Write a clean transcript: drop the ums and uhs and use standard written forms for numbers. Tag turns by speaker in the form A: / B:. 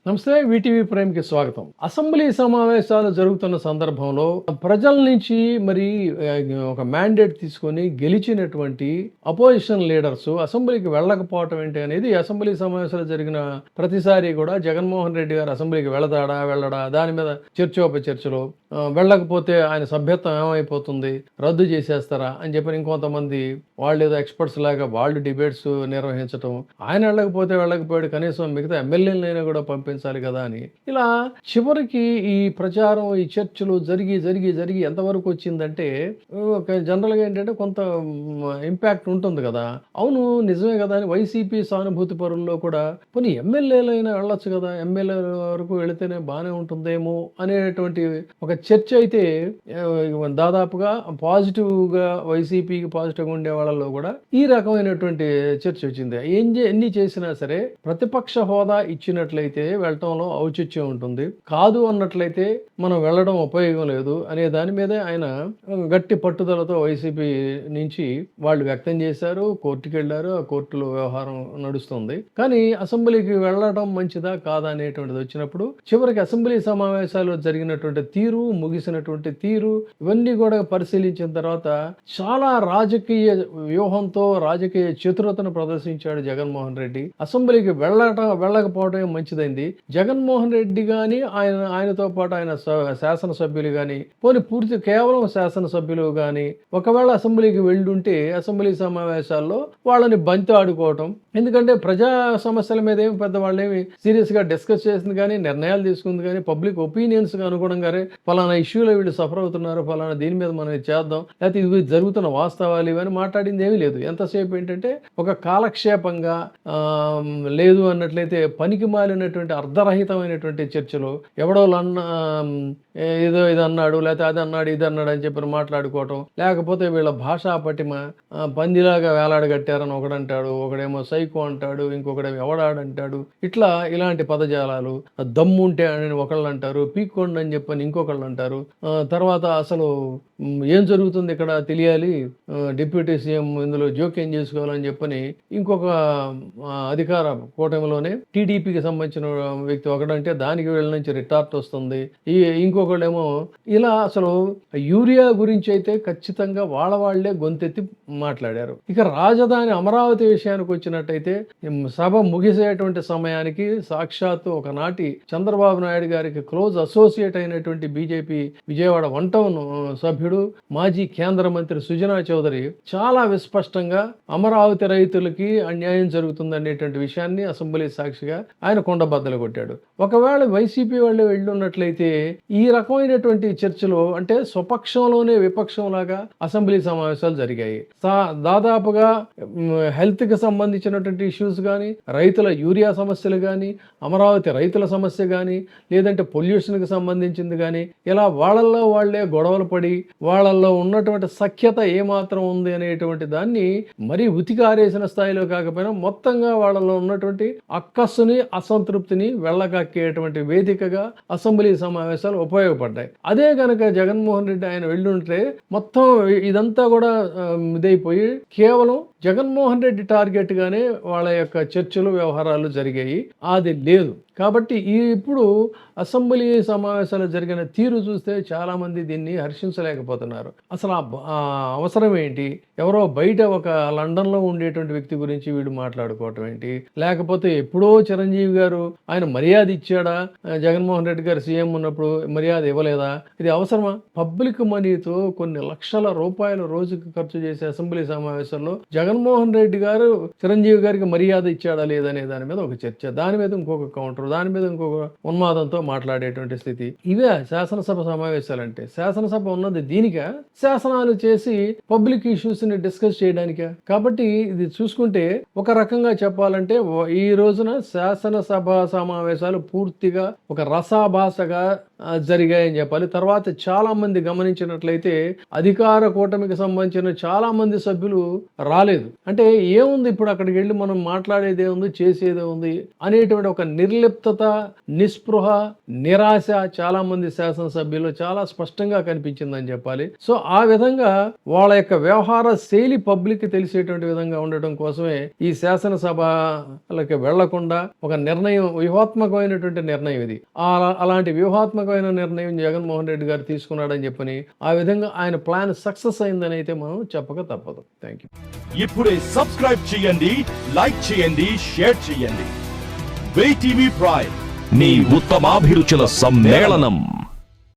A: నమస్తే. వీటీవీ ప్రైమ్కి స్వాగతం. అసెంబ్లీ సమావేశాలు జరుగుతున్న సందర్భంలో ప్రజల నుంచి మరి ఒక మ్యాండేట్ తీసుకొని గెలిచినటువంటి అపోజిషన్ లీడర్స్ అసెంబ్లీకి వెళ్ళకపోవటం ఏంటి అనేది అసెంబ్లీ సమావేశాలు జరిగిన ప్రతిసారి కూడా జగన్మోహన్ రెడ్డి గారు అసెంబ్లీకి వెళ్ళడా దాని మీద చర్చలు వెళ్ళకపోతే ఆయన సభ్యత్వం ఏమైపోతుంది, రద్దు చేసేస్తారా అని చెప్పి ఇంకొంతమంది వాళ్ళు ఏదో ఎక్స్పర్ట్స్ లాగా వాళ్ళు డిబేట్స్ నిర్వహించడం, ఆయన వెళ్ళకపోయాడు కనీసం మిగతా ఎమ్మెల్యేలైనా కూడా పంపించాలి కదా అని ఇలా చివరికి ఈ ప్రచారం ఈ చర్చలు జరిగి ఎంతవరకు వచ్చిందంటే జనరల్గా ఏంటంటే కొంత ఇంపాక్ట్ ఉంటుంది కదా. అవును నిజమే కదా అని వైసీపీ సానుభూతి పరుల్లో కూడా కొన్ని ఎమ్మెల్యేలైనా వెళ్ళొచ్చు కదా, ఎమ్మెల్యేల వరకు వెళితేనే బాగానే ఉంటుందేమో అనేటువంటి ఒక చర్చ అయితే దాదాపుగా పాజిటివ్గా వైసీపీకి పాజిటివ్గా ఉండే వాళ్ళలో కూడా ఈ రకమైనటువంటి చర్చ వచ్చింది. ఎన్ని చేసినా సరే ప్రతిపక్ష హోదా ఇచ్చినట్లయితే వెళ్ళటంలో ఔచిత్యం ఉంటుంది, కాదు అన్నట్లయితే మనం వెళ్ళడం ఉపయోగం లేదు అనే దాని మీదే ఆయన గట్టి పట్టుదలతో వైసీపీ నుంచి వాళ్ళు వ్యక్తం చేశారు. కోర్టుకి వెళ్ళారు, ఆ కోర్టులో వ్యవహారం నడుస్తుంది. కానీ అసెంబ్లీకి వెళ్ళడం మంచిదా కాదా అనేటువంటిది వచ్చినప్పుడు చివరికి అసెంబ్లీ సమావేశాలు జరిగినటువంటి తీరు, ముగిసినటువంటి తీరు ఇవన్నీ కూడా పరిశీలించిన తర్వాత చాలా రాజకీయ వ్యూహంతో రాజకీయ చతురతను ప్రదర్శించాడు జగన్మోహన్ రెడ్డి. అసెంబ్లీకి వెళ్ళకపోవడమే మంచిదైంది. జగన్మోహన్ రెడ్డి కానీ ఆయనతో పాటు ఆయన శాసనసభ్యులు కానీ పూర్తి కేవలం శాసనసభ్యులు కానీ ఒకవేళ అసెంబ్లీకి వెళ్ళుంటే అసెంబ్లీ సమావేశాల్లో వాళ్ళని బంతి ఆడుకోవటం, ఎందుకంటే ప్రజా సమస్యల మీద ఏమి పెద్ద వాళ్ళేమి సీరియస్ గా డిస్కస్ చేసింది కానీ నిర్ణయాలు తీసుకుంది కానీ పబ్లిక్ ఒపీనియన్స్ గా అనుగుణంగానే ఫలానా ఇష్యూలో వీళ్ళు సఫర్ అవుతున్నారు, ఫలానా దీని మీద మనం చేద్దాం, లేకపోతే ఇది జరుగుతున్న వాస్తవాలు ఇవన్నీ మాట్లాడింది ఏమీ లేదు. ఎంతసేపు ఏంటంటే ఒక కాలక్షేపంగా లేదు అన్నట్లయితే పనికి మాలినటువంటి అర్ధరహితమైనటువంటి చర్చలు, ఎవడో ఏదో ఇది అన్నాడు, లేకపోతే అది అన్నాడు ఇది అన్నాడు అని చెప్పి మాట్లాడుకోవటం, లేకపోతే వీళ్ళ భాషా పటిమ పందిలాగా వేలాడగట్టారని ఒకడంటాడు, ఒకడేమో సైకో అంటాడు, ఇంకొకడేమో ఎవడాడంటాడు, ఇలాంటి పదజాలాలు, దమ్ముంటే అని ఒకళ్ళు అంటారు, పీక్కోండి అని చెప్పని ఇంకొకళ్ళు అంటారు. తర్వాత అసలు ఏం జరుగుతుంది ఇక్కడ తెలియాలి, డిప్యూటీ సీఎం ఇందులో జోక్యం చేసుకోవాలని చెప్పని ఇంకొక అధికార కూటమిలోనే టీడీపీకి సంబంధించిన వ్యక్తి ఒకడంటే దానికి వీళ్ళ నుంచి రిటార్ట్ వస్తుంది. ఇంకొకళ్ళేమో ఇలా అసలు యూరియా గురించి అయితే ఖచ్చితంగా వాళ్లే గొంతెత్తి మాట్లాడారు. ఇక రాజధాని అమరావతి విషయానికి వచ్చినట్టయితే సభ ముగిసేటువంటి సమయానికి సాక్షాత్తు ఒకనాటి చంద్రబాబు నాయుడు గారికి క్లోజ్ అసోసియేట్ అయినటువంటి బీజేపీ విజయవాడ 1 టౌన్ సభ్యుడు మాజీ కేంద్ర మంత్రి సుజనా చౌదరి చాలా విస్పష్టంగా అమరావతి రైతులకి అన్యాయం జరుగుతుందనేటువంటి విషయాన్ని అసెంబ్లీ సాక్షిగా ఆయన కొండబద్దలు కొట్టాడు. ఒకవేళ వైసీపీ వాళ్ళు వెళ్ళున్నట్లయితే ఈ రకమైనటువంటి చర్చలు అంటే స్వపక్షంలోనే విపక్షంలాగా అసెంబ్లీ సమావేశాలు జరిగాయి. దాదాపుగా హెల్త్ కి సంబంధించినటువంటి ఇష్యూస్ కానీ, రైతుల యూరియా సమస్యలు కానీ, అమరావతి రైతుల సమస్య కానీ, లేదంటే పొల్యూషన్ కి సంబంధించింది కానీ, ఇలా వాళ్ళల్లో వాళ్లే గొడవలు పడి వాళ్ళల్లో ఉన్నటువంటి సఖ్యత ఏమాత్రం ఉంది అనేటువంటి దాన్ని మరీ ఉతికారేసిన స్థాయిలో కాకపోయినా మొత్తంగా వాళ్ళలో ఉన్నటువంటి అక్కస్సుని అసంతృప్తిని వెళ్ళగక్కేటువంటి వేదికగా అసెంబ్లీ సమావేశాలు ఉపయోగపడ్డాయి. అదే గనక జగన్మోహన్ రెడ్డి ఆయన వెళ్ళుంటే మొత్తం ఇదంతా కూడా ఇదైపోయి కేవలం జగన్మోహన్ రెడ్డి టార్గెట్ గానే వాళ్ళ యొక్క చర్చలు వ్యవహారాలు జరిగాయి. అది లేదు కాబట్టి ఇప్పుడు అసెంబ్లీ సమావేశాలు జరిగిన తీరు చూస్తే చాలా మంది దీన్ని హర్షించలేకపోతున్నారు. అసలు అవసరం ఏంటి, ఎవరో బయట ఒక లండన్లో ఉండేటువంటి వ్యక్తి గురించి వీడు మాట్లాడుకోవటం ఏంటి, లేకపోతే ఎప్పుడో చిరంజీవి గారు ఆయన మర్యాద ఇచ్చాడా, జగన్మోహన్ రెడ్డి గారు సీఎం ఉన్నప్పుడు మర్యాద ఇవ్వలేదా, ఇది అవసరమా? పబ్లిక్ మనీతో కొన్ని లక్షల రూపాయలు రోజుకి ఖర్చు చేసే అసెంబ్లీ సమావేశంలో జగన్మోహన్ రెడ్డి గారు చిరంజీవి గారికి మర్యాద ఇచ్చాడా లేదనే దాని మీద ఒక చర్చ, దాని మీద ఇంకొక కౌంటర్, దాని మీద ఇంకొక ఉన్మాదంతో మాట్లాడేటువంటి స్థితి. ఇవే శాసనసభ సమావేశాలంటే. శాసనసభ ఉన్నది దీనిక, శాసనాలు చేసి పబ్లిక్ ఇష్యూస్ ని డిస్కస్ చేయడానిక. కాబట్టి ఇది చూసుకుంటే ఒక రకంగా చెప్పాలంటే ఈ రోజున శాసనసభ సమావేశాలు పూర్తిగా ఒక రసాభాసగా జరిగాయని చెప్పాలి. తర్వాత చాలా మంది గమనించినట్లయితే అధికార కూటమికి సంబంధించిన చాలా మంది సభ్యులు రాలేదు. రాలేదు. అంటే ఏముంది ఇప్పుడు అక్కడికి వెళ్ళి మనం మాట్లాడేది ఏముంది, చేసేది ఉంది అనేటువంటి ఒక నిర్లిప్తత, నిస్పృహ, నిరాశ చాలా మంది శాసనసభ్యులు చాలా స్పష్టంగా కనిపించిందని చెప్పాలి. సో ఆ విధంగా వాళ్ళ యొక్క వ్యవహార శైలి పబ్లిక్ తెలిసేటువంటి విధంగా ఉండటం కోసమే ఈ శాసనసభలకి వెళ్లకుండా ఒక నిర్ణయం, వ్యూహాత్మకమైనటువంటి నిర్ణయం ఇది. అలాంటి వ్యూహాత్మకమైన నిర్ణయం జగన్మోహన్ రెడ్డి గారు తీసుకున్నాడని చెప్పని ఆ విధంగా ఆయన ప్లాన్ సక్సెస్ అయిందని అయితే మనం చెప్పక తప్పదు. Thank you.
B: ఇప్పుడే సబ్స్క్రైబ్ చేయండి, లైక్ చేయండి, షేర్ చేయండి. వే టీవీ ప్రైమ్, నీ ఉత్తమాభిరుచుల సమ్మేళనం.